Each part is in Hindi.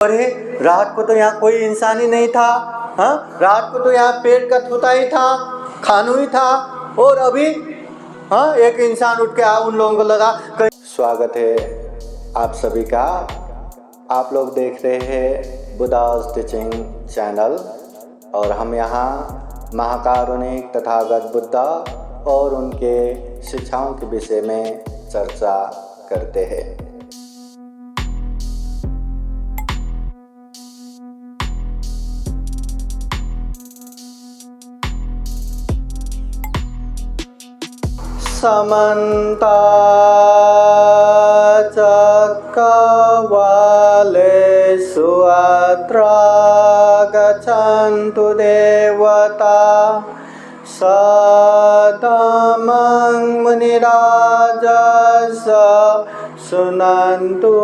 अरे रात को तो यहाँ कोई इंसान ही नहीं था। हाँ, रात को तो यहाँ पेट का थूता ही था, खानू ही था, और अभी हाँ एक इंसान उठ के उन लोगों को लगा। स्वागत है आप सभी का। आप लोग देख रहे हैं बुद्धास टीचिंग चैनल, और हम यहाँ महाकारुणिक तथागत बुद्धा और उनके शिक्षाओं के विषय में चर्चा करते हैं। समन्ता चक्रवालेषु अत्र गच्छन्तु देवता सधम्मं मुनिराजस शृण्वन्तु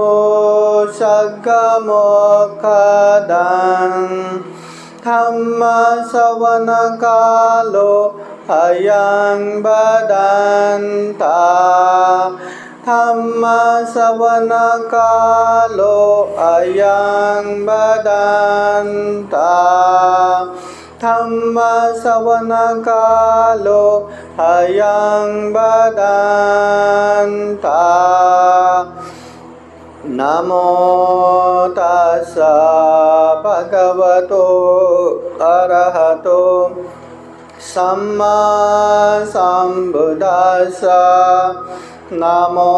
सद्गमोक्षदं धम्मश्रवणकालो अयं बदन्ता धम्मश्रवणकालो अयं बदन्ता धम्मश्रवणकालो अयं बदन्ता। नमो तस्स भगवतो अरहतो सम्मा सम्बुद्धास्स। नमो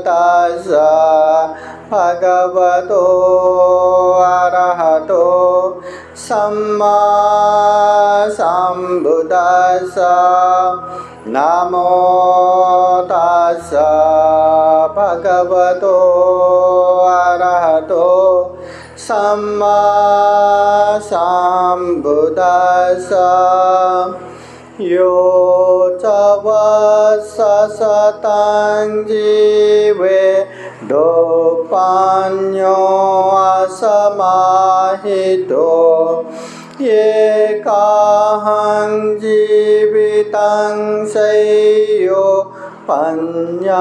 तस्स भगवतो अरहतो सम्मा सम्बुद्धास्स। नमो तस्स भगवतो अरहतो सम्मा सम्बुद्धास्स। यो च वत्सशतं जीवे दोपान्यो असमाहितो एकाहं जीवितं शय्यो पञ्चवन्तः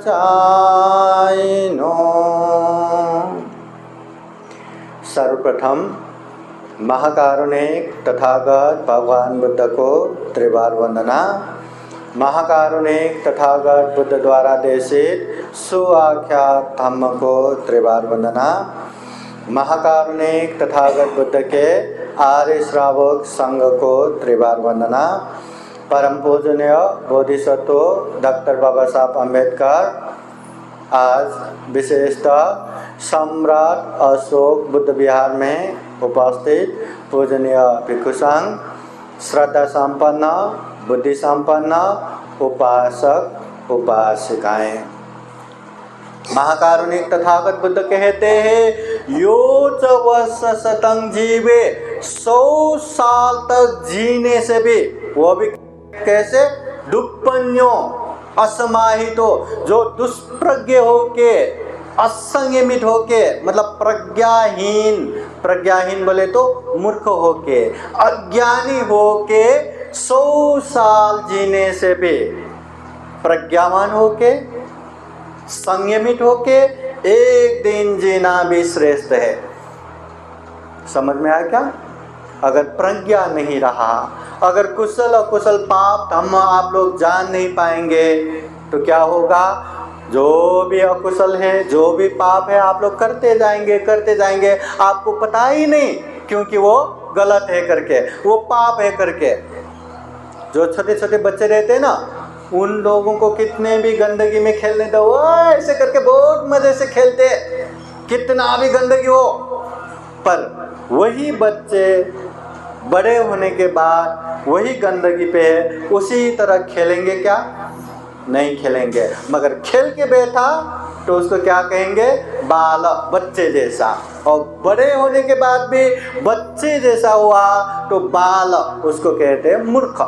जायिनो। सर्वप्रथम महाकारुणिक तथागत भगवान बुद्ध को त्रिवार वंदना। महाकारुणिक तथागत बुद्ध द्वारा देशित सुआख्यात धम्म को त्रिवार वंदना। महाकारुणिक तथागत बुद्ध के आर्य श्रावक संघ को त्रिवार वंदना। परम पूजनीय बोधिसत्व डॉक्टर बाबा साहब अम्बेडकर आज विशेषतः सम्राट अशोक बुद्ध विहार में उपस्थित पूजनीय भिक्षु संघ, श्रद्धा संपन्न, बुद्धि संपन्न उपासक उपासिकाएं। महाकारुणिक तथागत बुद्ध कहते हैं यो च वत्सशतं जीवे, 100 साल तक जीने से भी, वो भी कैसे? दुष्पन्यो असमाहित हो, जो दुष्प्रज्ञ होके, असंयमित होके, मतलब प्रज्ञाहीन, प्रज्ञाहीन बोले तो मूर्ख होके, अज्ञानी होके 100 साल जीने से भी प्रज्ञावान होके, संयमित होके एक दिन जीना भी श्रेष्ठ है। समझ में आया क्या? अगर प्रज्ञा नहीं रहा, अगर कुशल अकुशल पाप हम आप लोग जान नहीं पाएंगे तो क्या होगा? जो भी अकुशल है, जो भी पाप है, आप लोग करते जाएंगे, आपको पता ही नहीं, क्योंकि वो गलत है करके, वो पाप है करके। जो छोटे छोटे बच्चे रहते हैं ना, उन लोगों को कितने भी गंदगी में खेलने दो, ऐसे करके बहुत मजे से खेलते, कितना भी गंदगी हो, पर वही बच्चे बड़े होने के बाद वही गंदगी पे उसी तरह खेलेंगे क्या? नहीं खेलेंगे। मगर खेल के बैठा तो उसको क्या कहेंगे? बाल, बच्चे जैसा। और बड़े होने के बाद भी बच्चे जैसा हुआ तो बाल, उसको कहते हैं मूर्ख,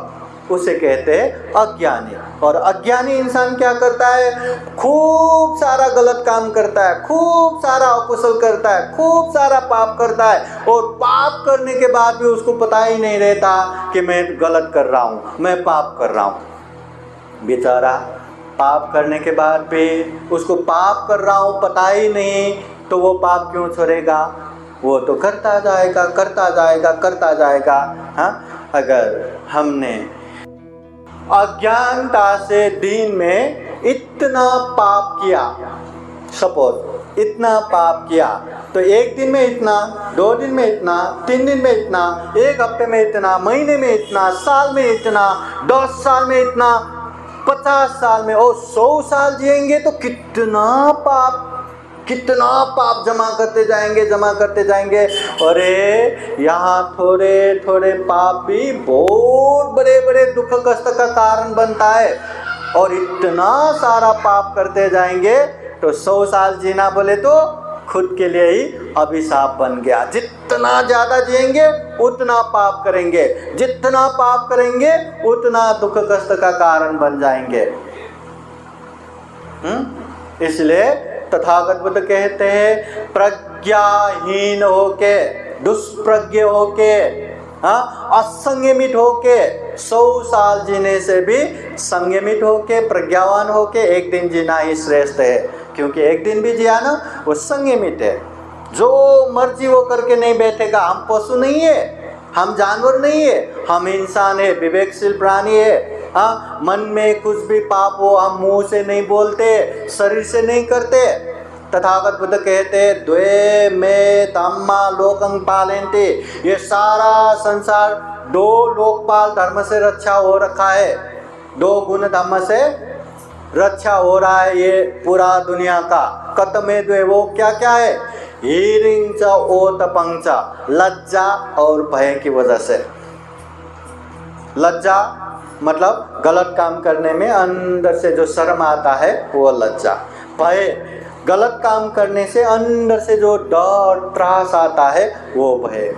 उसे कहते हैं अज्ञानी। और अज्ञानी इंसान क्या करता है? खूब सारा गलत काम करता है, खूब सारा अकुशल करता है, खूब सारा पाप करता है, और पाप करने के बाद भी उसको पता ही नहीं रहता कि मैं गलत कर रहा हूँ, मैं पाप कर रहा हूँ। बेचारा पाप करने के बाद भी उसको पाप कर रहा हूँ पता ही नहीं, तो वो पाप क्यों छोड़ेगा? वो तो करता जाएगा, करता जाएगा, करता जाएगा। हाँ, अगर हमने अज्ञानता से दिन में इतना पाप किया, सपोज इतना पाप किया, तो एक दिन में इतना, 2 दिन में इतना, 3 दिन में इतना, 1 हफ्ते में इतना, महीने में इतना, साल में इतना, 10 साल में इतना, 50 साल में और 100 साल जिएंगे तो कितना पाप जमा करते जाएंगे, जमा करते जाएंगे। अरे यहाँ थोड़े थोड़े पाप भी बहुत बड़े बड़े दुख कष्ट का कारण बनता है। और इतना सारा पाप करते जाएंगे तो 100 साल जीना बोले तो खुद के लिए ही अभिशाप बन गया। जितना ज़्यादा जिएंगे उतना पाप करेंगे, जितना पाप करेंगे उतना दुख कष्ट का कारण बन जाएंगे। इसलिए तथागत बुद्ध कहते हैं, प्रज्ञाहीन होके, दुष्प्रज्ञ होके, असंयमित होके 100 साल जीने से भी संयमित होके, प्रज्ञावान होके एक दिन जीना ही श्रेष्ठ है। क्योंकि एक दिन भी जिया ना, वो संयमित है। जो मर्जी वो करके नहीं बैठेगा। हम पशु नहीं है, हम जानवर नहीं है, हम इंसान है, विवेकशील प्राणी है। हाँ, मन में कुछ भी पाप हो हम मुंह से नहीं बोलते, शरीर से नहीं करते। तथागत बुद्ध कहते, द्वे में तम्मा लोकं पालयन्ते, ये सारा संसार 2 लोकपाल धर्म से रक्षा हो रखा है, 2 गुण धर्म से रक्षा हो रहा है ये पूरा दुनिया का। कतमे द्वे, वो क्या क्या है? हीरिंग च ओतपंग च, लज्जा और भय की वजह से। लज्जा मतलब गलत काम करने में अंदर से जो शर्म आता है वो लज्जा। भय, गलत काम करने से अंदर से जो डर त्रास आता है वो भय।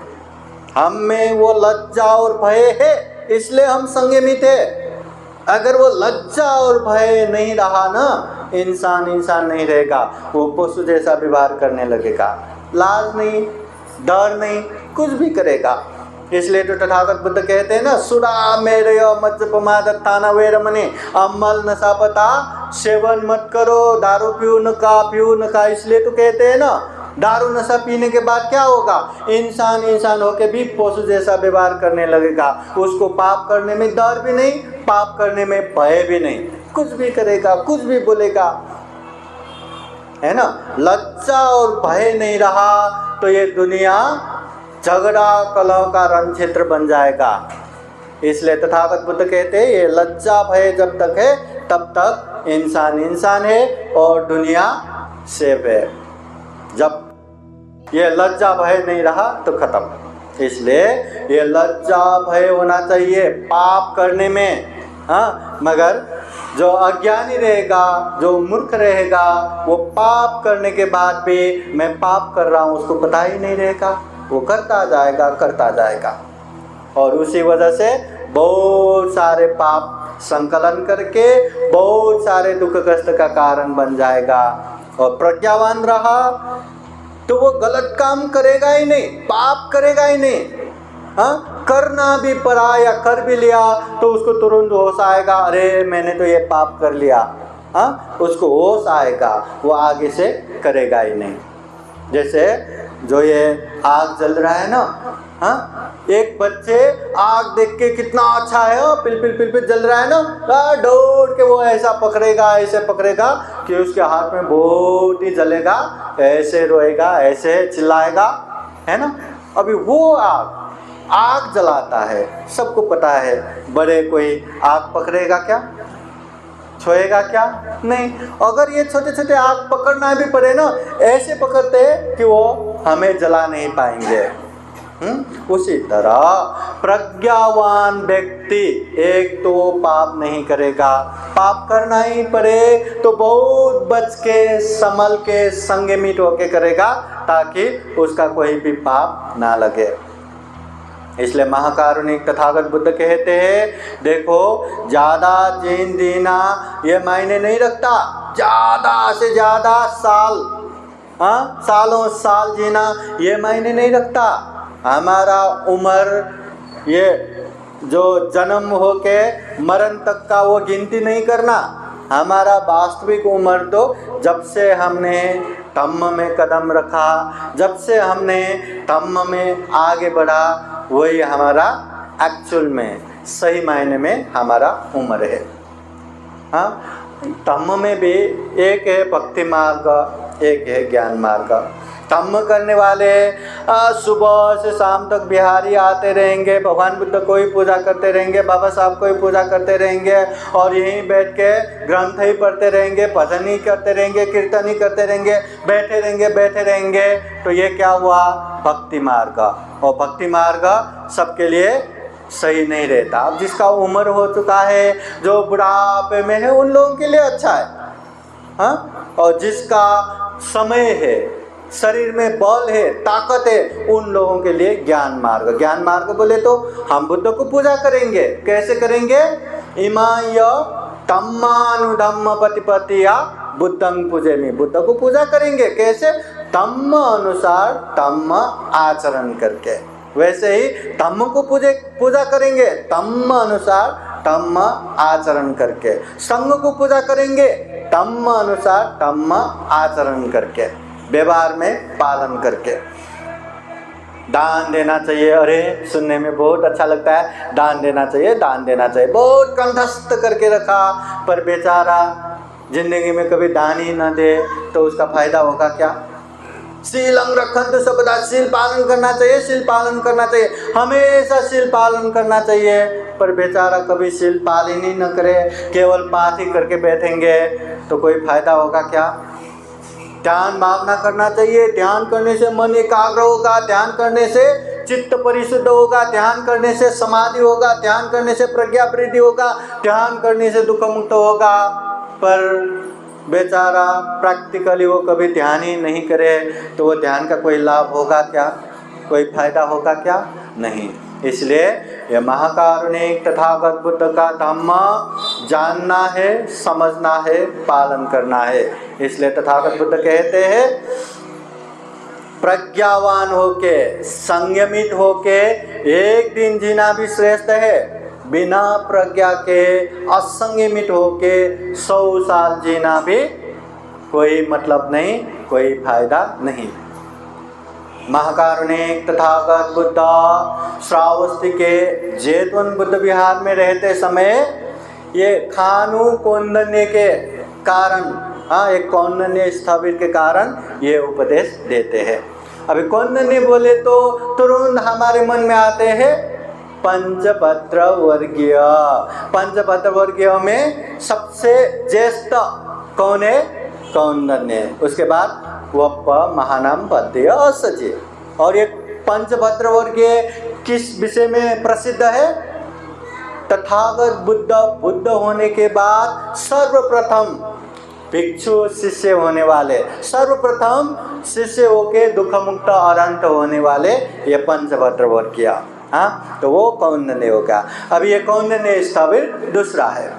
हम में वो लज्जा और भय है, इसलिए हम संयमित है। अगर वो लज्जा और भय नहीं रहा ना, इंसान नहीं रहेगा, वो पशु जैसा व्यवहार करने लगेगा। लाज नहीं, डर नहीं, कुछ भी करेगा। इसलिए तो तथागत बुद्ध कहते हैं ना, सुरा मेरे मज्जपमादत्ताना वेरमणि, अमल नशापता सेवन मत करो, दारू पियो न का। इसलिए तो कहते हैं ना, दारू नशा पीने के बाद क्या होगा? इंसान होके भी पशु जैसा व्यवहार करने लगेगा। उसको पाप करने में डर भी नहीं, पाप करने में भय भी नहीं, कुछ भी करेगा, कुछ भी बोलेगा, है ना। लज्जा और भय नहीं रहा तो ये दुनिया झगड़ा कलह का रण क्षेत्र बन जाएगा। इसलिए तथागत बुद्ध कहते हैं, ये लज्जा भय जब तक है तब तक इंसान है और दुनिया सेफ है। जब ये लज्जा भय नहीं रहा तो खत्म। इसलिए ये लज्जा भय होना चाहिए पाप करने में। हाँ, मगर जो अज्ञानी रहेगा, जो मूर्ख रहेगा, वो पाप करने के बाद भी मैं पाप कर रहा हूँ उसको पता ही नहीं रहेगा, वो करता जाएगा और उसी वजह से बहुत सारे पाप संकलन करके बहुत सारे दुख कष्ट का कारण बन जाएगा। और प्रज्ञावान रहा तो वो गलत काम करेगा ही नहीं, पाप करेगा ही नहीं। हाँ, करना भी पड़ा या कर भी लिया तो उसको तुरंत होश आएगा, अरे मैंने तो ये पाप कर लिया। हाँ, उसको होश आएगा, वो आगे से करेगा ही नहीं। जैसे जो ये आग जल रहा है ना, हाँ, एक बच्चे आग देख के कितना अच्छा है, पिल जल रहा है ना, दौड़ के वो ऐसा पकड़ेगा, ऐसे पकड़ेगा कि उसके हाथ में बहुत ही जलेगा, ऐसे रोएगा, ऐसे चिल्लाएगा, है ना। अभी वो आग जलाता है, सबको पता है। बड़े कोई आग पकड़ेगा क्या, छोएगा क्या? नहीं। अगर ये छोटे छोटे आग पकड़ना भी पड़े ना, ऐसे पकड़ते कि वो हमें जला नहीं पाएंगे। उसी तरह प्रज्ञावान व्यक्ति एक तो पाप नहीं करेगा, पाप करना ही पड़े तो बहुत बच के, संभल के, संयमित होके करेगा ताकि उसका कोई भी पाप ना लगे। इसलिए महाकारुणिक तथागत बुद्ध कहते हैं, देखो ज़्यादा जीन जीना ये मायने नहीं रखता, ज़्यादा से ज़्यादा सालों साल जीना ये मायने नहीं रखता। हमारा उम्र ये जो जन्म होके मरण तक का वो गिनती नहीं करना। हमारा वास्तविक उम्र तो जब से हमने धम्म में कदम रखा, जब से हमने धम्म में आगे बढ़ा, वही हमारा एक्चुअल में सही मायने में हमारा उम्र है। हाँ, धम्म में भी एक है भक्ति मार्ग, एक है ज्ञान मार्ग। धम्म करने वाले सुबह से शाम तक बिहारी आते रहेंगे, भगवान बुद्ध को ही पूजा करते रहेंगे, बाबा साहब को ही पूजा करते रहेंगे और यहीं बैठ के ग्रंथ ही पढ़ते रहेंगे, भजन ही करते रहेंगे, कीर्तन ही करते रहेंगे, बैठे रहेंगे। तो ये क्या हुआ? भक्ति मार्ग। और भक्ति मार्ग सबके लिए सही नहीं रहता। अब जिसका उम्र हो चुका है, जो बुढ़ापे में है, उन लोगों के लिए अच्छा है। हाँ, और जिसका समय है, शरीर में बल है, ताकत है, उन लोगों के लिए ज्ञान मार्ग। ज्ञान मार्ग बोले तो हम बुद्ध को पूजा करेंगे। कैसे करेंगे? इमाय धम्मानुधम्म प्रतिपत्तिया बुद्धं पूजयामि। बुद्ध को पूजा करेंगे कैसे? धम्म अनुसार धम्म आचरण करके। वैसे ही धम्म को पूजा करेंगे धम्म अनुसार धम्म आचरण करके। संघ को पूजा करेंगे धम्म अनुसार धम्म आचरण करके, व्यवहार में पालन करके। दान देना चाहिए। अरे सुनने में बहुत अच्छा लगता है, दान देना चाहिए, दान देना चाहिए, बहुत कंठस्थ करके रखा, पर बेचारा जिंदगी में कभी दान ही न दे तो उसका फायदा होगा क्या? शीलं रखन्तु सर्वदा, शील पालन करना चाहिए, शील पालन करना चाहिए, हमेशा शील पालन करना चाहिए, पर बेचारा कभी शील पालन ही न करे, केवल पाठ ही करके बैठेंगे तो कोई फायदा होगा क्या? ध्यान भावना करना चाहिए। ध्यान करने से मन एकाग्र होगा, ध्यान करने से चित्त परिशुद्ध होगा, ध्यान करने से समाधि होगा, ध्यान करने से प्रज्ञा वृद्धि होगा, ध्यान करने से दुख मुक्त होगा। पर बेचारा प्रैक्टिकली वो कभी ध्यान ही नहीं करे तो वो ध्यान का कोई लाभ होगा क्या? कोई फायदा होगा क्या? नहीं। इसलिए ये महाकारुणिक तथागत बुद्ध का धम्म जानना है, समझना है, पालन करना है। इसलिए तथागत बुद्ध कहते हैं प्रज्ञावान होके, संयमित होके एक दिन जीना भी श्रेष्ठ है, बिना प्रज्ञा के असंयमित होके 100 साल जीना भी कोई मतलब नहीं, कोई फायदा नहीं। महाकारुणिक तथागत बुद्ध श्रावस्ती के जेतवन बुद्ध विहार में रहते समय ये खानु कौंडन्य के कारण, एक कौंडन्य स्थापित के कारण ये उपदेश देते हैं। अभी कौंडन्य बोले तो तुरंत हमारे मन में आते हैं पंचभद्र वर्गीय। पंचभद्र वर्गीय में सबसे ज्येष्ठ कौन है? कौंडन्य। उसके बाद वप महानाम पद्य असजे। और ये पंचभद्र वर्गीय किस विषय में प्रसिद्ध है? तथागत बुद्ध होने के बाद सर्वप्रथम भिक्षु शिष्य होने वाले, सर्वप्रथम शिष्य होके दुख मुक्त अनंत होने वाले ये पंचभद्र वर्गीय। हाँ, तो वो कौंडन्य होगा। अब ये कौंडन्य स्थापित दूसरा है।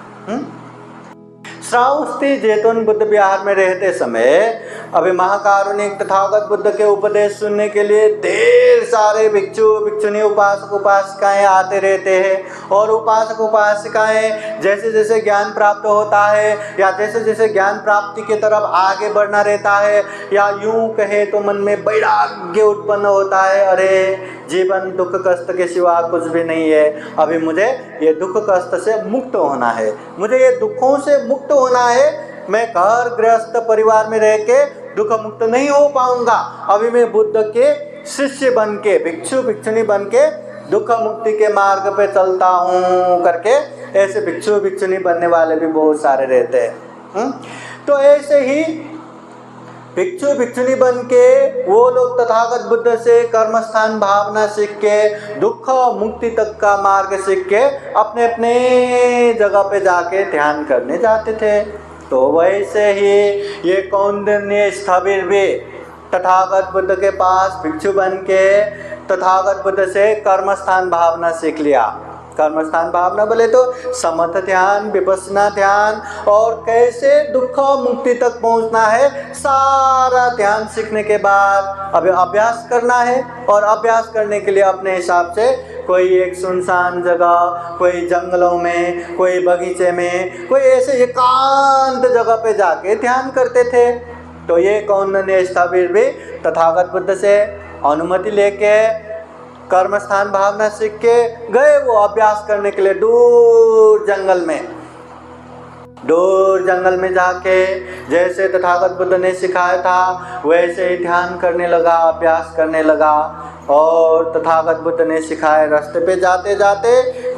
श्रावस्ती जेतवन बुद्ध विहार में रहते समय अभी महाकारुणिक तथागत बुद्ध के उपदेश सुनने के लिए ढेर सारे भिक्षु भिक्षुनी उपासक उपासिकाएं आते रहते हैं। और उपासक उपासिकाएं जैसे जैसे ज्ञान प्राप्त होता है या जैसे जैसे ज्ञान प्राप्ति की तरफ आगे बढ़ना रहता है, या यूं कहे तो मन में वैराग्य उत्पन्न होता है, अरे जीवन दुख कष्ट के सिवा कुछ भी नहीं है, अभी मुझे ये दुख कष्ट से मुक्त होना है, मुझे ये दुखों से मुक्त होना है, मैं घर गृहस्थ परिवार में रह के दुख मुक्त नहीं हो पाऊंगा, अभी मैं बुद्ध के शिष्य बन के, भिक्षु भिक्षुनी बन के दुख मुक्ति के मार्ग पे चलता हूँ करके ऐसे भिक्षु भिक्षुनी बनने वाले भी बहुत सारे रहते हैं। तो ऐसे ही भिक्षु भिक्षुनी बन के वो लोग तथागत बुद्ध से कर्मस्थान भावना सीख के दुख मुक्ति तक का मार्ग सीख के अपने अपने जगह पे जाके ध्यान करने जाते थे। तो वैसे ही ये कौंडन्य स्थविर भी तथागत बुद्ध के पास भिक्षु बन के तथागत बुद्ध से कर्मस्थान भावना सीख लिया। कर्मस्थान भावना बोले तो समथ ध्यान, विपස්සना ध्यान, और कैसे दुख मुक्ति तक पहुंचना है, सारा ध्यान सीखने के बाद अब अभ्यास करना है। और अभ्यास करने के लिए अपने हिसाब से कोई एक सुनसान जगह, कोई जंगलों में, कोई बगीचे में, कोई ऐसे एकांत जगह पे जाके ध्यान करते थे। तो ये कौंडिन्य स्थविर भी तथागत बुद्ध से अनुमति लेके कर्मस्थान भावना सीख के गए वो अभ्यास करने के लिए दूर जंगल में जाके जैसे तथागत बुद्ध ने सिखाया था वैसे ही ध्यान करने लगा, अभ्यास करने लगा। और तथागत बुद्ध ने सिखाए रास्ते पे जाते जाते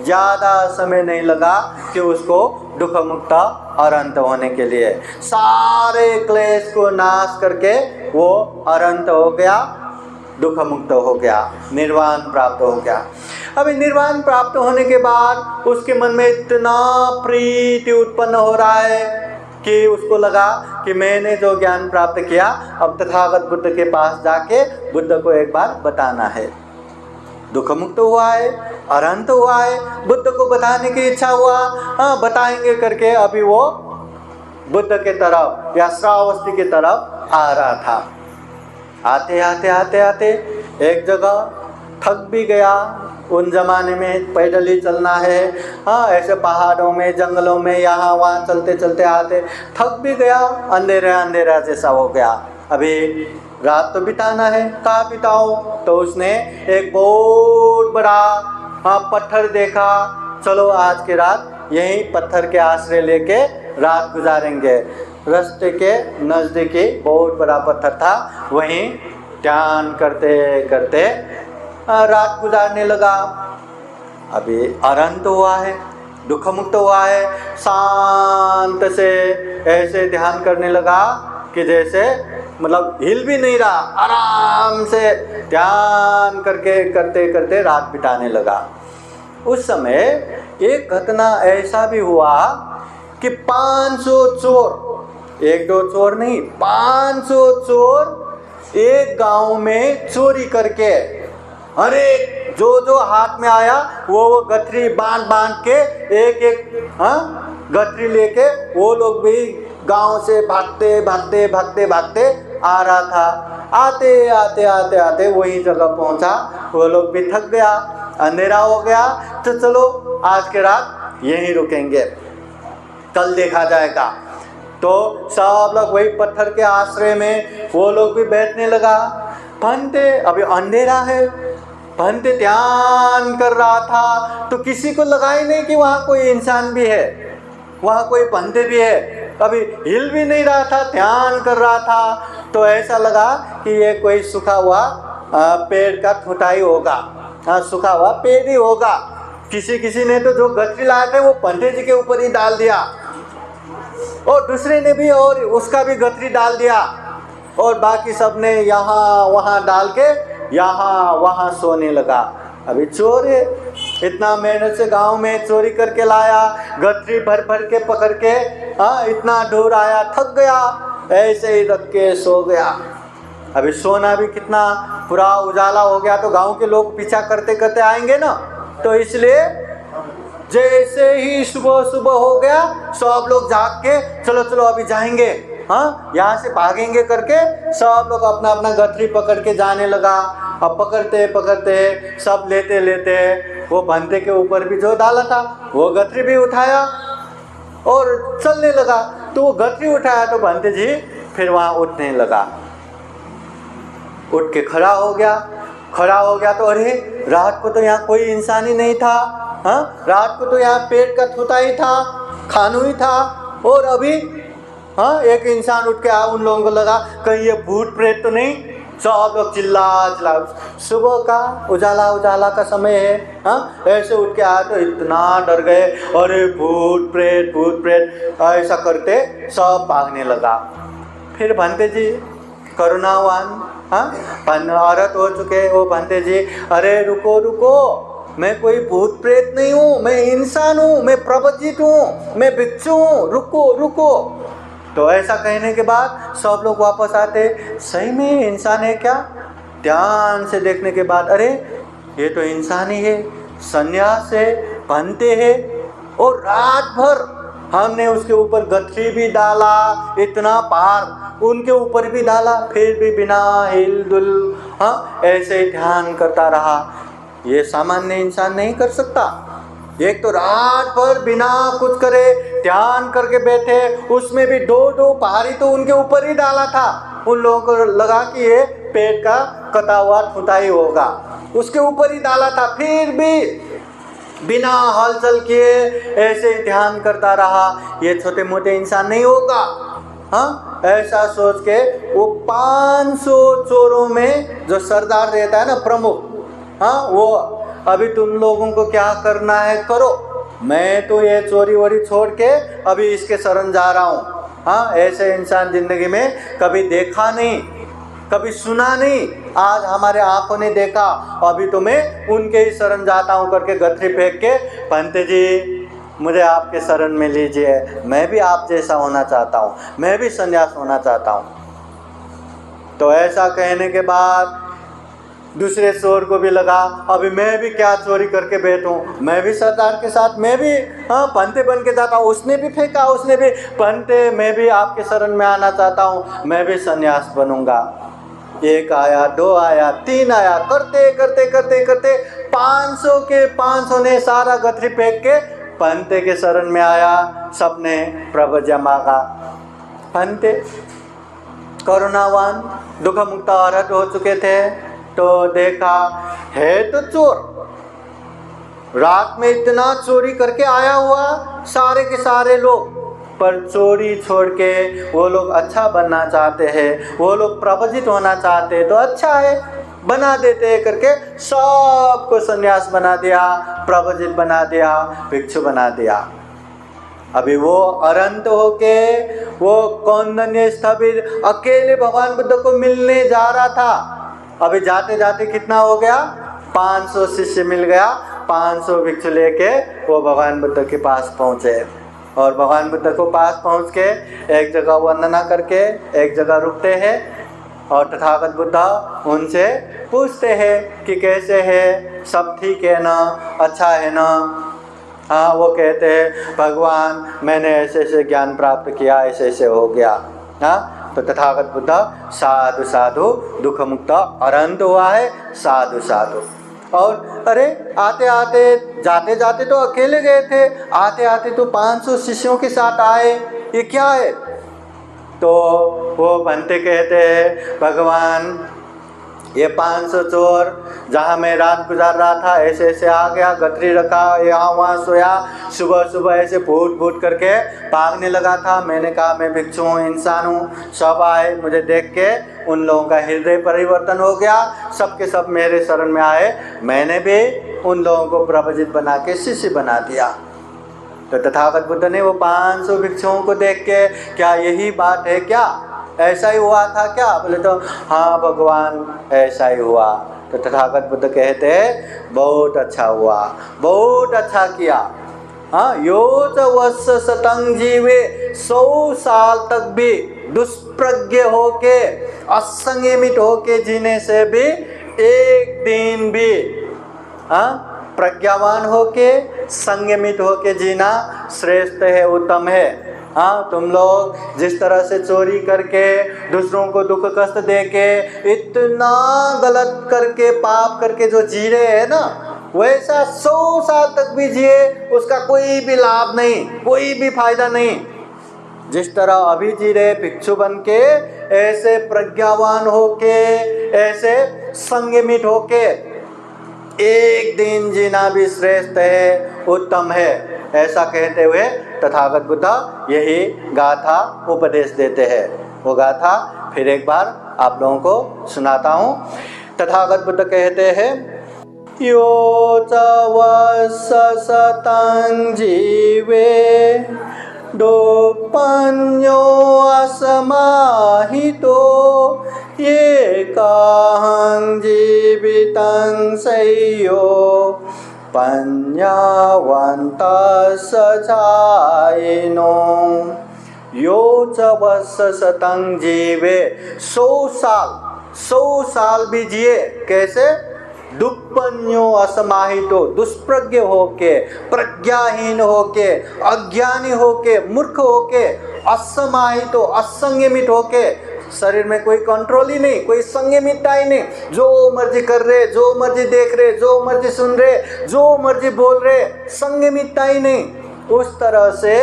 ज़्यादा समय नहीं लगा कि उसको दुख मुक्त अनंत होने के लिए सारे क्लेश को नाश करके वो अनंत हो गया, दुख मुक्त हो गया, निर्वाण प्राप्त हो गया। अभी निर्वाण प्राप्त होने के बाद उसके मन में इतना प्रीति उत्पन्न हो रहा है कि उसको लगा कि मैंने जो ज्ञान प्राप्त किया अब तथागत बुद्ध के पास जाके बुद्ध को एक बार बताना है। दुख मुक्त हुआ है, अनंत हुआ है, बुद्ध को बताने की इच्छा हुआ, हाँ बताएंगे करके अभी वो बुद्ध के तरफ या श्रावस्ती की तरफ आ रहा था। आते आते एक जगह थक भी गया। उन जमाने में पैदल ही चलना है, हाँ ऐसे पहाड़ों में जंगलों में यहाँ वहाँ चलते चलते आते थक भी गया, अंधेरा जैसा हो गया। अभी रात तो बिताना है, कहाँ बिताऊं? तो उसने एक बहुत बड़ा पत्थर देखा, चलो आज की रात यहीं पत्थर के आश्रय लेके रात गुजारेंगे। रास्ते के नज़दीकी बहुत बड़ा पत्थर था, वहीं ध्यान करते करते रात गुजारने लगा। अभी अनंत हुआ है, दुख मुक्त हुआ है, शांत से ऐसे ध्यान करने लगा कि जैसे मतलब हिल भी नहीं रहा, आराम से ध्यान करके करते करते रात बिताने लगा। उस समय एक घटना ऐसा भी हुआ कि 500 चोर, एक दो चोर नहीं 500 चोर एक गांव में चोरी करके अरे जो हाथ में आया वो गठरी बांध के एक गठरी लेके वो लोग भी गांव से भागते आ रहा था। आते वही जगह पहुंचा, वो लोग भी थक गया, अंधेरा हो गया, तो चलो आज के रात यहीं रुकेंगे, कल देखा जाएगा। तो सब लोग वही पत्थर के आश्रय में वो लोग भी बैठने लगा। भंते अभी अंधेरा है, भंते ध्यान कर रहा था तो किसी को लगा ही नहीं कि वहाँ कोई इंसान भी है, वहाँ कोई भंते भी है। अभी हिल भी नहीं रहा था, ध्यान कर रहा था। तो ऐसा लगा कि ये कोई सूखा हुआ पेड़ का ठुटाई होगा, सूखा हुआ पेड़ ही होगा। किसी ने तो जो गठरी लाए थे वो पंडित जी के ऊपर ही डाल दिया, और दूसरे ने भी और उसका भी गठरी डाल दिया, और बाकी सब ने यहाँ वहाँ डाल के यहाँ वहाँ सोने लगा। अभी चोर है, इतना मेहनत से गांव में चोरी करके लाया, गठरी भर के पकड़ के इतना दूर आया, थक गया, ऐसे ही रख के सो गया। अभी सोना भी कितना पूरा उजाला हो गया तो गांव के लोग पीछा करते करते आएंगे ना, तो इसलिए जैसे ही सुबह हो गया सब लोग जाग के चलो अभी जाएंगे, यहाँ से भागेंगे करके सब लोग अपना अपना गठरी पकड़ के जाने लगा। अब पकड़ते सब लेते वो भंते के ऊपर भी जो डाला था वो गठरी भी उठाया और चलने लगा। तो वो गठरी उठाया तो भंते जी फिर वहाँ उठने लगा, उठ के खड़ा हो गया तो अरे रात को तो यहाँ कोई इंसान ही नहीं था, रात को तो यहाँ पेड़ का थूता ही था, खानू ही था, और अभी एक इंसान उठ के उन लोगों को लगा कहीं ये भूत प्रेत तो नहीं। सब लोग चिल्ला सुबह का उजाला का समय है, ऐसे उठ के आया तो इतना डर गए, अरे भूत प्रेत ऐसा करते सब भागने लगा। फिर भंते जी करुणावान औरत हो चुके वो भंते जी, अरे रुको, मैं कोई भूत प्रेत नहीं हूँ, मैं इंसान हूँ, मैं प्रवजित हूँ, मैं भिक्षु हूँ, रुको। तो ऐसा कहने के बाद सब लोग वापस आते, सही में इंसान है क्या? ध्यान से देखने के बाद अरे ये तो इंसान ही है, संन्यास है, बनते हैं और रात भर हमने उसके ऊपर गठरी भी डाला, इतना भार उनके ऊपर भी डाला, फिर भी बिना हिलडुल ऐसे ही ध्यान करता रहा। ये सामान्य इंसान नहीं कर सकता। एक तो रात भर बिना कुछ करे ध्यान करके बैठे, उसमें भी दो पहाड़ी तो उनके ऊपर ही डाला था। उन लोगों को लगा कि ये पेट का कटा हुआ ठुटाई होगा, उसके ऊपर ही डाला था, फिर भी बिना हलचल किए ऐसे ही ध्यान करता रहा। ये छोटे मोटे इंसान नहीं होगा। हाँ, ऐसा सोच के वो 500 चोरों में जो सरदार रहता है ना, प्रमुख, हाँ, वो अभी तुम लोगों को क्या करना है करो, मैं तो ये चोरी वोरी छोड़ के अभी इसके शरण जा रहा हूँ। हाँ, ऐसे इंसान जिंदगी में कभी देखा नहीं, कभी सुना नहीं, आज हमारे आंखों ने देखा, अभी तो मैं उनके ही शरण जाता हूँ करके गठरी फेंक के, पंत जी मुझे आपके शरण में लीजिए, मैं भी आप जैसा होना चाहता हूँ, मैं भी संन्यास होना चाहता हूँ। तो ऐसा कहने के बाद दूसरे चोर को भी लगा अभी मैं भी क्या चोरी करके बैठूं, मैं भी सरदार के साथ, मैं भी पंते बन के जाता हूँ। उसने भी फेंका, उसने भी, पंते मैं भी आपके शरण में आना चाहता हूँ, मैं भी संन्यास बनूंगा। एक आया, दो आया, तीन आया, करते करते करते करते 500 के 500 ने सारा गठरी फेंक के पंते के शरण में आया। सबने प्रवज्ञा मांगा। पंते करुणावान दुख मुक्त अरहत हो चुके थे, तो देखा है तो चोर, रात में इतना चोरी करके आया हुआ सारे के सारे लोग, पर चोरी छोड़ के वो लोग अच्छा बनना चाहते हैं, वो लोग प्रवजित होना चाहते हैं, तो अच्छा है बना देते हैं करके सबको सन्यास बना दिया, प्रवजित बना दिया, भिक्षु बना दिया। अभी वो अरंत होके वो कौंडन्य स्थविर अकेले भगवान बुद्ध को मिलने जा रहा था। अभी जाते जाते कितना हो गया, 500 शिष्य मिल गया, 500 भिक्षु लेके वो भगवान बुद्ध के पास पहुँचे। और भगवान बुद्ध को पास पहुँच के एक जगह वंदना करके एक जगह रुकते हैं और तथागत बुद्ध उनसे पूछते हैं कि कैसे है, सब ठीक है ना, अच्छा है ना। हाँ, वो कहते हैं भगवान मैंने ऐसे ऐसे ज्ञान प्राप्त किया, ऐसे ऐसे हो गया। हाँ, तो तथागत बुद्ध साधु साधु दुख मुक्त अरहंत हुआ है, साधु साधु। और अरे आते आते जाते जाते तो अकेले गए थे, आते आते तो 500 शिष्यों के साथ आए, ये क्या है? तो वो बनते कहते हैं भगवान ये 500 चोर जहाँ मैं रात गुजार रहा था ऐसे ऐसे आ गया, गठरी रखा, यहाँ वहाँ सोया, सुबह सुबह ऐसे फूट फूट करके भागने लगा था। मैंने कहा मैं भिक्षु हूँ, इंसान हूँ। सब आए, मुझे देख के उन लोगों का हृदय परिवर्तन हो गया, सबके सब मेरे शरण में आए, मैंने भी उन लोगों को प्रवजित बना के शिष्य बना दिया। तो तथागत बुद्ध ने वो 500 भिक्षुओं को देख के, क्या यही बात है क्या, ऐसा ही हुआ था क्या? बोले तो हाँ भगवान ऐसा ही हुआ। तो तथागत बुद्ध कहते हैं बहुत अच्छा हुआ, बहुत अच्छा किया। हाँ, यो च वर्ष शतं जीवे, 100 साल तक भी दुष्प्रज्ञ होके असंयमित होके जीने से भी एक दिन भी प्रज्ञावान होके संयमित होके जीना श्रेष्ठ है, उत्तम है। हाँ, तुम लोग जिस तरह से चोरी करके दूसरों को दुख कष्ट देके इतना गलत करके पाप करके जो जी रहे हैं ना, वैसा 100 साल तक भी जिए उसका कोई भी लाभ नहीं, कोई भी फायदा नहीं। जिस तरह अभी जी रहे भिक्षु बन के, ऐसे प्रज्ञावान होके, ऐसे संयमित होके एक दिन जीना भी श्रेष्ठ है, उत्तम है। ऐसा कहते हुए तथागत बुद्ध यही गाथा उपदेश देते हैं। वो गाथा फिर एक बार आप लोगों को सुनाता हूँ। तथागत बुद्ध कहते हैं यो च वर्ष शतं जीवे दोपन्यो असमाहितो एकाहं जीवितं सय्यो पन्यावन्तः सचायिनो। यो च वर्ष शतं जीवे, 100 साल भी जिए। कैसे? दुष्पन्यो असमाहितो, दुष्प्रज्ञ होके, प्रज्ञाहीन होके, अज्ञानी होके, मूर्ख होके, असमाहितो, असंयमित होके, शरीर में कोई कंट्रोल ही नहीं, कोई संयमितता ही नहीं, जो मर्जी कर रहे, जो मर्जी देख रहे, जो मर्जी सुन रहे, जो मर्जी बोल रहे, संयमितता ही नहीं, उस तरह से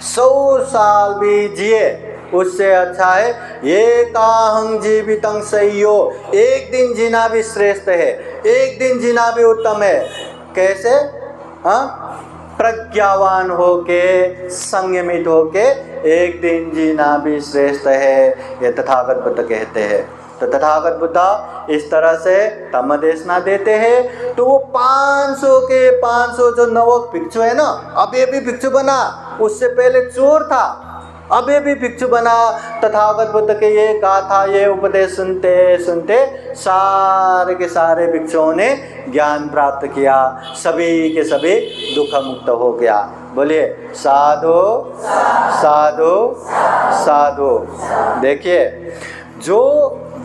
100 साल भी जिए उससे अच्छा है एकाहं जीवितं सह्यो, एक दिन जीना भी श्रेष्ठ है, एक दिन जीना भी उत्तम है। कैसे? हाँ, प्रज्ञावान होके, संयमित होके एक दिन जीना भी श्रेष्ठ है, ये तथागत बुद्ध कहते हैं। तो तथागत बुद्ध इस तरह से धम्म देशना देते हैं। तो वो 500 के 500 जो नवक भिक्षु है ना, अब ये भी भिक्षु बना, उससे पहले चोर था, अब ये भी भिक्षु बना। तथागत बुद्ध के ये गाथा, ये उपदेश सुनते सुनते सारे के सारे भिक्षुओं ने ज्ञान प्राप्त किया, सभी के सभी दुख मुक्त हो गया। बोलिए साधु साधु साधु। देखिए, जो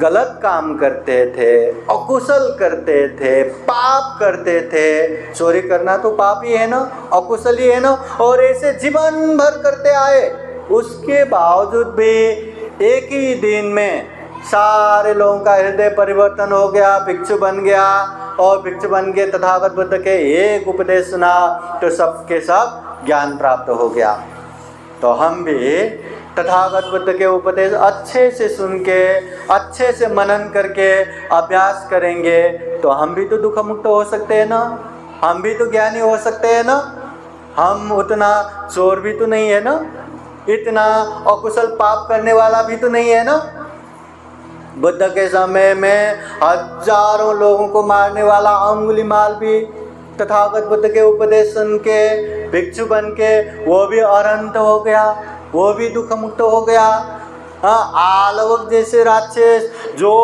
गलत काम करते थे, अकुशल करते थे, पाप करते थे, चोरी करना तो पाप ही है ना, अकुशल ही है ना, और ऐसे जीवन भर करते आए, उसके बावजूद भी एक ही दिन में सारे लोगों का हृदय परिवर्तन हो गया, भिक्षु बन गया, और भिक्षु बन के तथागत बुद्ध के एक उपदेश सुना तो सबके सब ज्ञान प्राप्त हो गया। तो हम भी तथागत बुद्ध के उपदेश अच्छे से सुन के, अच्छे से मनन करके अभ्यास करेंगे तो हम भी तो दुख मुक्त हो सकते हैं ना, हम भी तो ज्ञानी हो सकते हैं ना। हम उतना चोर भी तो नहीं है ना, इतना अकुशल पाप करने वाला भी तो नहीं है ना। बुद्ध के समय में हजारों लोगों को मारने वाला अंगुलीमाल भी तथागत बुद्ध के उपदेश सुन के भिक्षु बन के वो भी अरहंत हो गया, वो भी दुख मुक्त हो गया। हाँ, आलवक जैसे राक्षस जो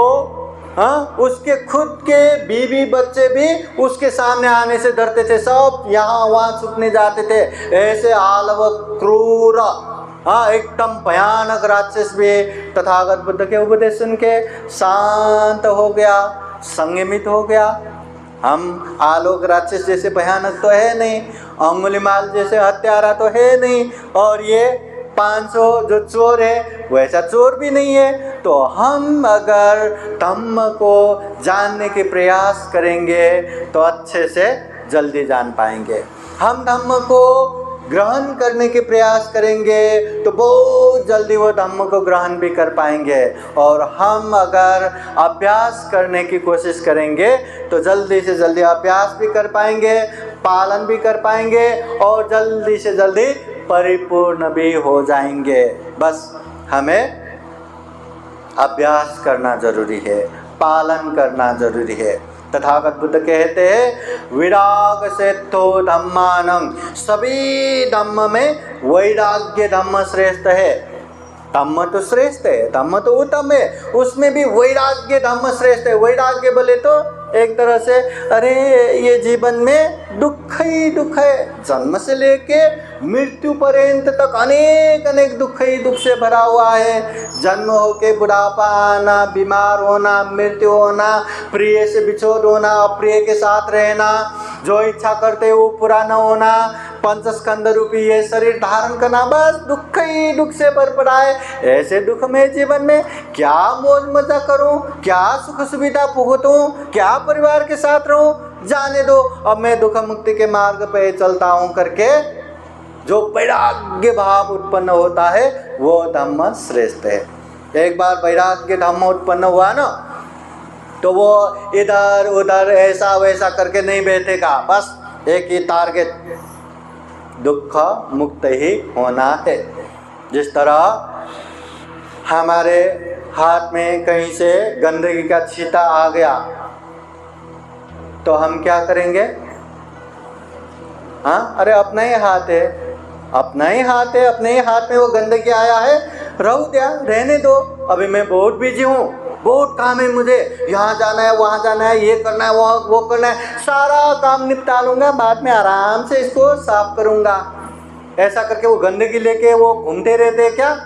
उसके खुद के बीवी बच्चे भी उसके सामने आने से डरते थे, सब यहाँ वहाँ छुपने जाते थे। ऐसे आलवक क्रूर एकदम भयानक राक्षस भी तथागत बुद्ध के उपदेश सुन के शांत हो गया, संयमित हो गया। हम आलोक राक्षस जैसे भयानक तो है नहीं, अंगुलीमाल जैसे हत्यारा तो है नहीं, और ये 500 जो चोर है वैसा चोर भी नहीं है। तो हम अगर धम्म को जानने के प्रयास करेंगे तो अच्छे से जल्दी जान पाएंगे। हम धम्म को ग्रहण करने के प्रयास करेंगे तो बहुत जल्दी वो धम्म को ग्रहण भी कर पाएंगे। और हम अगर अभ्यास करने की कोशिश करेंगे तो जल्दी से जल्दी अभ्यास भी कर पाएंगे, पालन भी कर पाएंगे, और जल्दी से जल्दी परिपूर्ण भी हो जाएंगे। बस हमें अभ्यास करना जरूरी है, पालन करना जरूरी है। तथागत बुद्ध कहते हैं विराग से तो धम्मानं, सभी धम्म में वैराग्य धम्म श्रेष्ठ है। धम्म तो श्रेष्ठ है, धम्म तो उत्तम है, उसमें भी वैराग्य धम्म श्रेष्ठ है। वैराग्य बोले तो एक तरह से अरे ये जीवन में दुख ही दुख है, जन्म से लेके मृत्यु पर्यंत तक अनेक अनेक दुख ही दुख से भरा हुआ है। जन्म होके बुढ़ापा आना, बीमार होना, मृत्यु होना, प्रिय से बिछोड़ होना, अप्रिय के साथ रहना, जो इच्छा करते वो पूरा न होना, पंचस्कंद रूपी ये शरीर धारण करना, बस दुख ही दुख से भर पड़ा है। ऐसे दुख में जीवन में क्या मौज मजा करूं, क्या सुख सुविधा भुगतूं, क्या परिवार के साथ रहूं, जाने दो, अब मैं दुख मुक्ति के मार्ग पे चलता हूं करके जो वैराग्य भाव उत्पन्न होता है वो धम्म श्रेष्ठ है। एक बार वैराग्य धम्म उत्पन्न हुआ ना तो वो इधर उधर ऐसा वैसा करके नहीं बैठेगा, बस एक ही टारगेट, दुख मुक्त ही होना है। जिस तरह हमारे हाथ में कहीं से गंदगी का छींटा आ गया तो हम क्या करेंगे? हाँ, अरे अपना ही हाथ है, अपना ही हाथ है, अपने ही हाथ में वो गंदगी आया है, रहो दिया, रहने दो, अभी मैं बहुत बिजी हूँ, बहुत काम है मुझे, यहाँ जाना है, वहाँ जाना है, ये करना है, वो करना है, सारा काम निपटा लूँगा, बाद में आराम से इसको साफ करूँगा। ऐसा करके वो गंदगी लेके वो घूमते रहते क्या?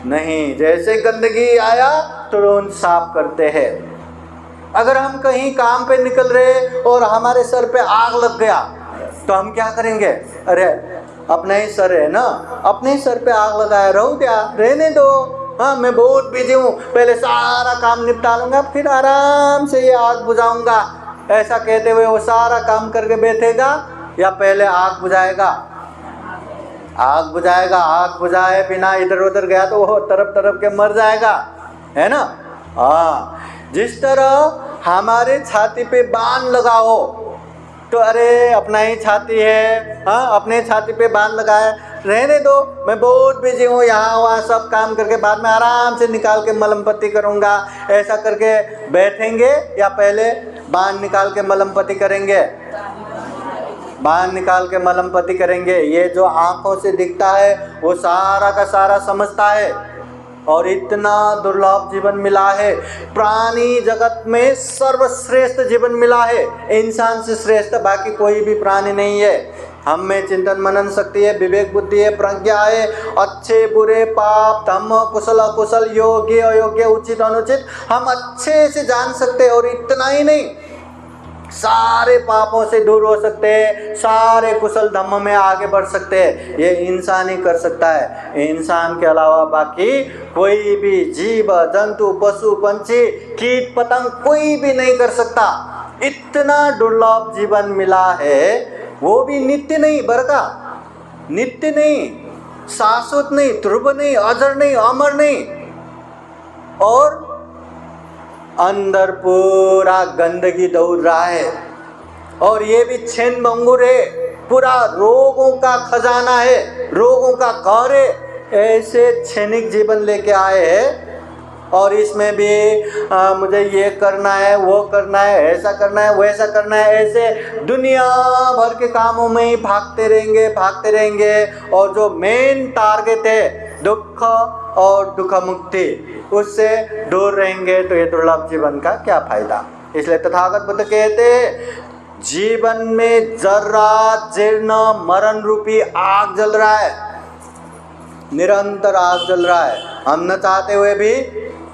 नहीं, जैसे गंदगी आया तुरंत साफ करते हैं। अगर हम कहीं काम पे निकल रहे और हमारे सर पे आग लग गया तो हम क्या करेंगे? अरे अपना ही सर है ना, अपने ही सर पे आग लगाया, रहो क्या, रहने दो, हाँ मैं बहुत बिजी हूँ, पहले सारा काम निपटा लूँगा फिर आराम से ये आग बुझाऊँगा, ऐसा कहते हुए वो सारा काम करके बैठेगा या पहले आग बुझाएगा? आग बुझाएगा। आग बुझाए बिना इधर उधर गया तो वो तरफ तरफ के मर जाएगा, है ना? हाँ, जिस तरह हमारे छाती पे बाण लगाओ तो अरे अपना ही छाती है, हाँ अपने छाती पे बाण लगाए, रहने दो मैं बहुत बिजी हूँ, यहाँ वहाँ सब काम करके बाद में आराम से निकाल के मलम पट्टी करूँगा, ऐसा करके बैठेंगे या पहले बाण निकाल के मलम पट्टी करेंगे? बाण निकाल के मलम पट्टी करेंगे। ये जो आँखों से दिखता है वो सारा का सारा समझता है। और इतना दुर्लभ जीवन मिला है, प्राणी जगत में सर्वश्रेष्ठ जीवन मिला है, इंसान से श्रेष्ठ बाकी कोई भी प्राणी नहीं है। हम में चिंतन मनन शक्ति है, विवेक बुद्धि है, प्रज्ञा है, अच्छे बुरे पाप धर्म कुशल अकुशल योग्य अयोग्य उचित अनुचित हम अच्छे से जान सकते हैं। और इतना ही नहीं, सारे पापों से दूर हो सकते हैं, सारे कुशल धम्म में आगे बढ़ सकते हैं। ये इंसान ही कर सकता है, इंसान के अलावा बाकी कोई भी जीव जंतु पशु पंछी कीट पतंग कोई भी नहीं कर सकता। इतना दुर्लभ जीवन मिला है, वो भी नित्य नहीं, बरका नित्य नहीं, शाश्वत नहीं, ध्रुव नहीं, अजर नहीं, अमर नहीं, और अंदर पूरा गंदगी दौड़ रहा है। और ये भी क्षण भंगुर है, पूरा रोगों का खजाना है, रोगों का घर है। ऐसे क्षणिक जीवन लेके आए हैं और इसमें भी मुझे ये करना है, वो करना है, ऐसा करना है, वैसा करना है, ऐसे दुनिया भर के कामों में ही भागते रहेंगे। और जो मेन टारगेट है दुख और दुख मुक्ति, उससे दूर रहेंगे तो ये दुर्लभ जीवन का क्या फायदा। इसलिए तथागत बुद्ध कहते हैं जीवन में जरा जीर्ण मरण रूपी आग जल रहा है, निरंतर आग जल रहा है। हम न चाहते हुए भी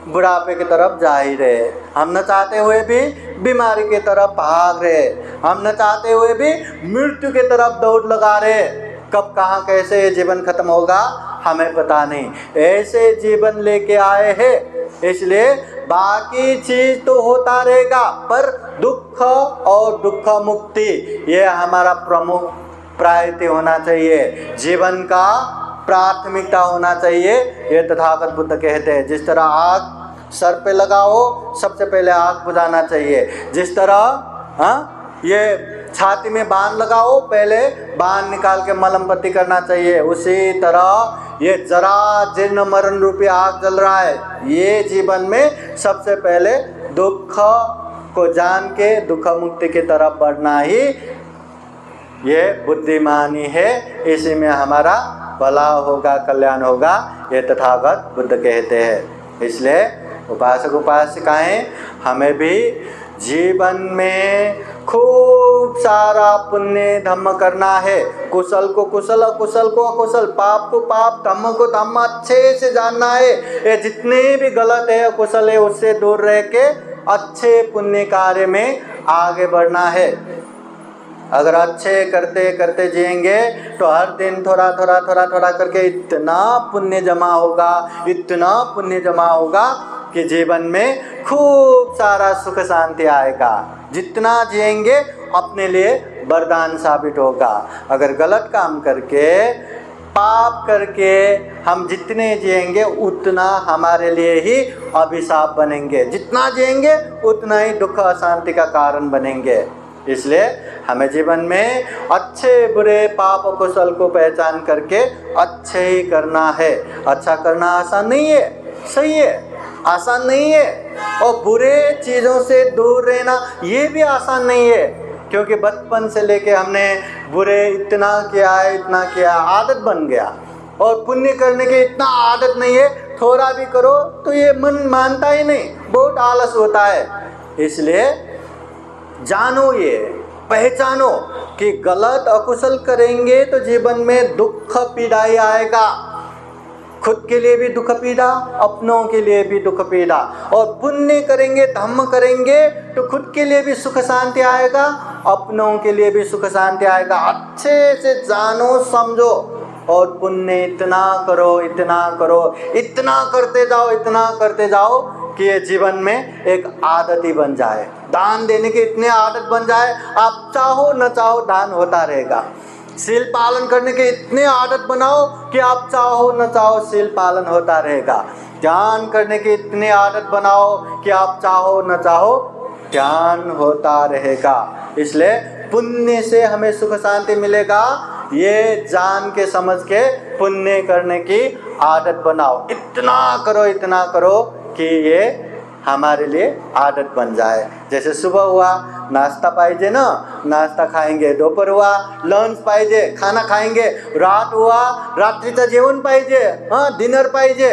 बुढ़ापे की तरफ जा ही रहे, हम न चाहते हुए भी बीमारी की तरफ भाग रहे, हम न चाहते हुए भी मृत्यु की तरफ दौड़ लगा रहे। कब कहाँ कैसे ये जीवन खत्म होगा हमें पता नहीं। ऐसे जीवन लेके आए हैं, इसलिए बाकी चीज तो होता रहेगा, पर दुख और दुख मुक्ति ये हमारा प्रमुख प्रायोरिटी होना चाहिए, जीवन का प्राथमिकता होना चाहिए। ये तथागत बुद्ध कहते हैं जिस तरह आग सर पे लगाओ सबसे पहले आग बुझाना चाहिए, जिस तरह ये छाती में बाण लगाओ पहले बाण निकाल के मलम पट्टी करना चाहिए, उसी तरह ये जरा जीर्ण मरण रूपी आग जल रहा है। ये जीवन में सबसे पहले दुख को जान के दुख मुक्ति की तरफ बढ़ना ही ये बुद्धिमानी है, इसी में हमारा भला होगा, कल्याण होगा, ये तथागत बुद्ध कहते हैं। इसलिए उपासक उपासिकाएं हमें भी जीवन में खूब सारा पुण्य धम्म करना है, कुशल को कुशल, अकुशल को अकुशल, पाप को पाप, धम्म को धम्म अच्छे से जानना है। ये जितने भी गलत है अकुशल है उससे दूर रह के अच्छे पुण्य कार्य में आगे बढ़ना है। अगर अच्छे करते करते जिएंगे तो हर दिन थोड़ा थोड़ा थोड़ा थोड़ा करके इतना पुण्य जमा होगा, इतना पुण्य जमा होगा कि जीवन में खूब सारा सुख शांति आएगा। जितना जिएंगे अपने लिए वरदान साबित होगा। अगर गलत काम करके पाप करके हम जितने जिएंगे उतना हमारे लिए ही अभिशाप बनेंगे, जितना जिएंगे उतना ही दुख अशांति का कारण बनेंगे। इसलिए हमें जीवन में अच्छे बुरे पाप कुशल को पहचान करके अच्छे ही करना है। अच्छा करना आसान नहीं है, सही है, आसान नहीं है, और बुरे चीज़ों से दूर रहना ये भी आसान नहीं है, क्योंकि बचपन से लेके हमने बुरे इतना किया, आदत बन गया। और पुण्य करने की इतना आदत नहीं है, थोड़ा भी करो तो ये मन मानता ही नहीं, बहुत आलस होता है। इसलिए जानो, ये पहचानो कि गलत अकुशल करेंगे तो जीवन में दुख पीड़ाई आएगा, खुद के लिए भी दुख पीड़ा, अपनों के लिए भी दुख पीड़ा। और पुण्य करेंगे, धम्म करेंगे तो खुद के लिए भी सुख शांति आएगा, अपनों के लिए भी सुख शांति आएगा। अच्छे से जानो समझो और पुण्य इतना करो, इतना करो, इतना करते जाओ, इतना करते जाओ कि ये जीवन में एक आदत ही बन जाए। दान देने की इतनी आदत बन जाए, आप चाहो न चाहो दान होता रहेगा। शील पालन करने के इतने आदत बनाओ कि आप चाहो न चाहो शील पालन होता रहेगा। ध्यान करने की इतनी आदत बनाओ कि आप चाहो न चाहो ध्यान होता रहेगा। इसलिए पुण्य से हमें सुख शांति मिलेगा, ये जान के समझ के पुण्य करने की आदत बनाओ। इतना करो कि ये हमारे लिए आदत बन जाए। जैसे सुबह हुआ नाश्ता पाइजे ना, नाश्ता खाएंगे, दोपहर हुआ लंच पाइजे, खाना खाएंगे, रात हुआ रात्रीचं जेवण पाहिजे, डिनर पाहिजे,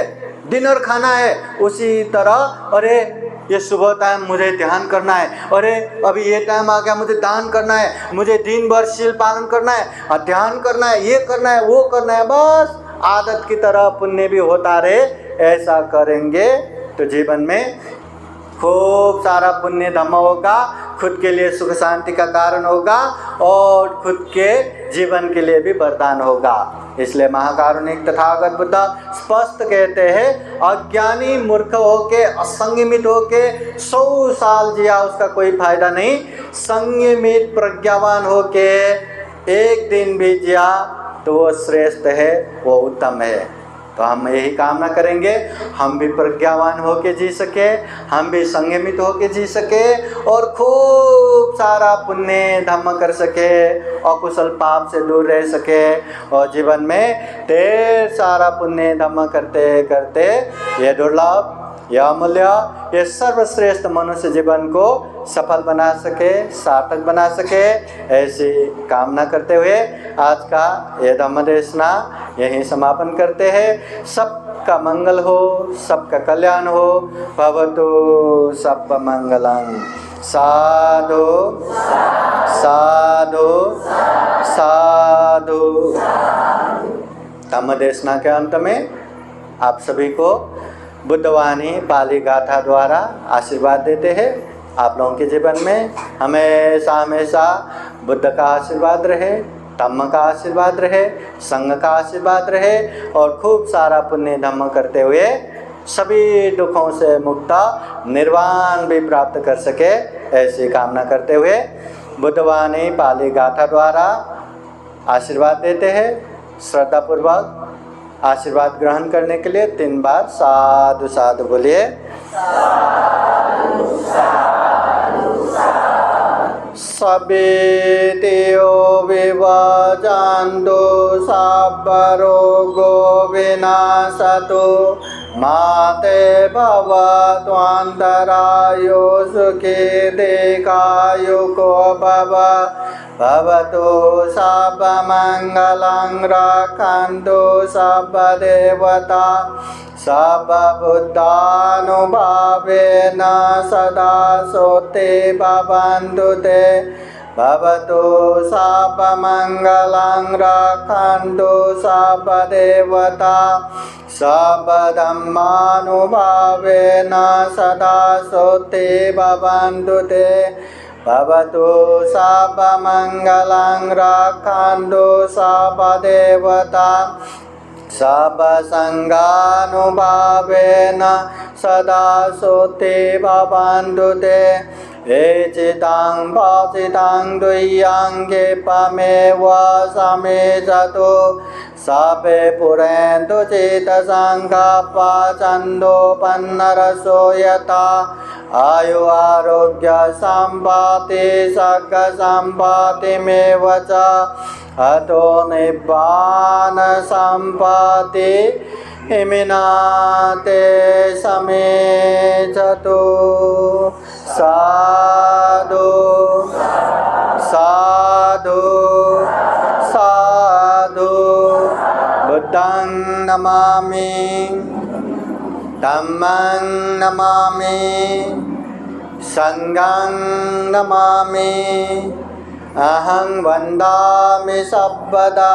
डिनर खाना है। उसी तरह अरे ये सुबह टाइम मुझे ध्यान करना है, अरे अभी ये टाइम आ गया मुझे दान करना है, मुझे दिन भर शील पालन करना है, ध्यान करना है, ये करना है, वो करना है। बस आदत की तरह पुण्य भी होता रहे। ऐसा करेंगे तो जीवन में खूब सारा पुण्य धम्म होगा, खुद के लिए सुख शांति का कारण होगा और खुद के जीवन के लिए भी वरदान होगा। इसलिए महाकारुणिक तथागत बुद्ध स्पष्ट कहते हैं, अज्ञानी मूर्ख होके, असंयमित होके 100 साल जिया उसका कोई फायदा नहीं। संयमित प्रज्ञावान होके एक दिन भी जिया तो वो श्रेष्ठ है, वो उत्तम है। तो हम यही कामना करेंगे, हम भी प्रज्ञावान होके जी सके, हम भी संयमित होके जी सके और खूब सारा पुण्य धम्म कर सके, अकुशल पाप से दूर रह सके और जीवन में ढेर सारा पुण्य धम्म करते करते ये दुर्लभ, यह अमूल्य, ये सर्वश्रेष्ठ मनुष्य जीवन को सफल बना सके, सार्थक बना सके, ऐसी कामना करते हुए आज का ये धम्म देशना यहीं समापन करते हैं। सबका मंगल हो, सबका कल्याण हो। भवतु सब मंगलम। साधु साधु साधु। धम्म देशना के अंत में आप सभी को बुद्धवाणी पाली गाथा द्वारा आशीर्वाद देते हैं। आप लोगों के जीवन में हमेशा हमेशा बुद्ध का आशीर्वाद रहे, धम्म का आशीर्वाद रहे, संघ का आशीर्वाद रहे और खूब सारा पुण्य धम्म करते हुए सभी दुखों से मुक्ता निर्वाण भी प्राप्त कर सके, ऐसी कामना करते हुए बुद्धवाणी पाली गाथा द्वारा आशीर्वाद देते हैं। श्रद्धापूर्वक आशीर्वाद ग्रहण करने के लिए 3 बार साधु साधु बोलिए। सवेतियो विवजान्तो सापरोगो विनाशतो माते भवत्वन्तरायो सुखे दीर्घायुको भव। भवतु सर्वमङ्गलं रक्षन्तु सर्वदेवता सर्वबुद्धानुभावेन सदा सोते भवन्तु ते। भवतु सर्वमङ्गलं रक्षन्तु सर्वदेवता सर्वधर्मानुभावेन सदा सोते भवन्तु ते। भवतु सर्वमङ्गलं रक्षन्तु सर्वदेवता सर्वसङ्गानुभावेन सदा सोते भवन्तु ते। एचितां भासितां द्वय्याङ्गे पमेव समेजतु सापे पुरेन्तु चेतसङ्घापा छन्दोपन्नरसो यथा आयु आरोग्य सम्पाति सर्ग सम्पातिमेव च अतो निब्बान सम्पाति हिमिनाते समेजतु। साधु साधु साधु। बुद्धं नमामि, धम्मं नमामि, संघं नमामि, अहं वन्दामि सर्वदा।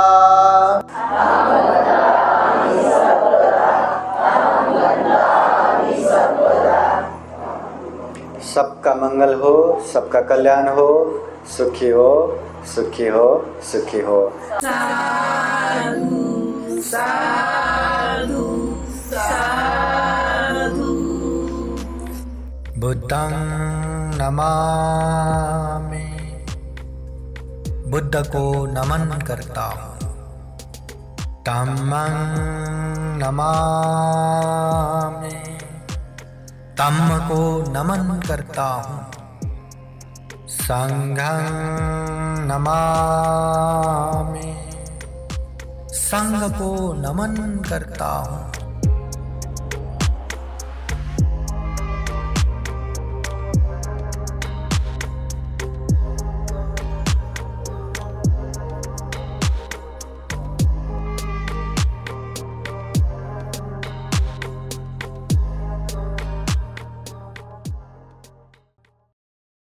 सबका मंगल हो, सबका कल्याण हो, सुखी हो, सुखी हो, सुखी हो। साधु साधु साधु। बुद्धं नमामि, बुद्ध को नमन करता हूँ। धम्मं नमामि, धम्म को नमन करता हूँ। संघं नमामि, संघ को नमन करता हूँ।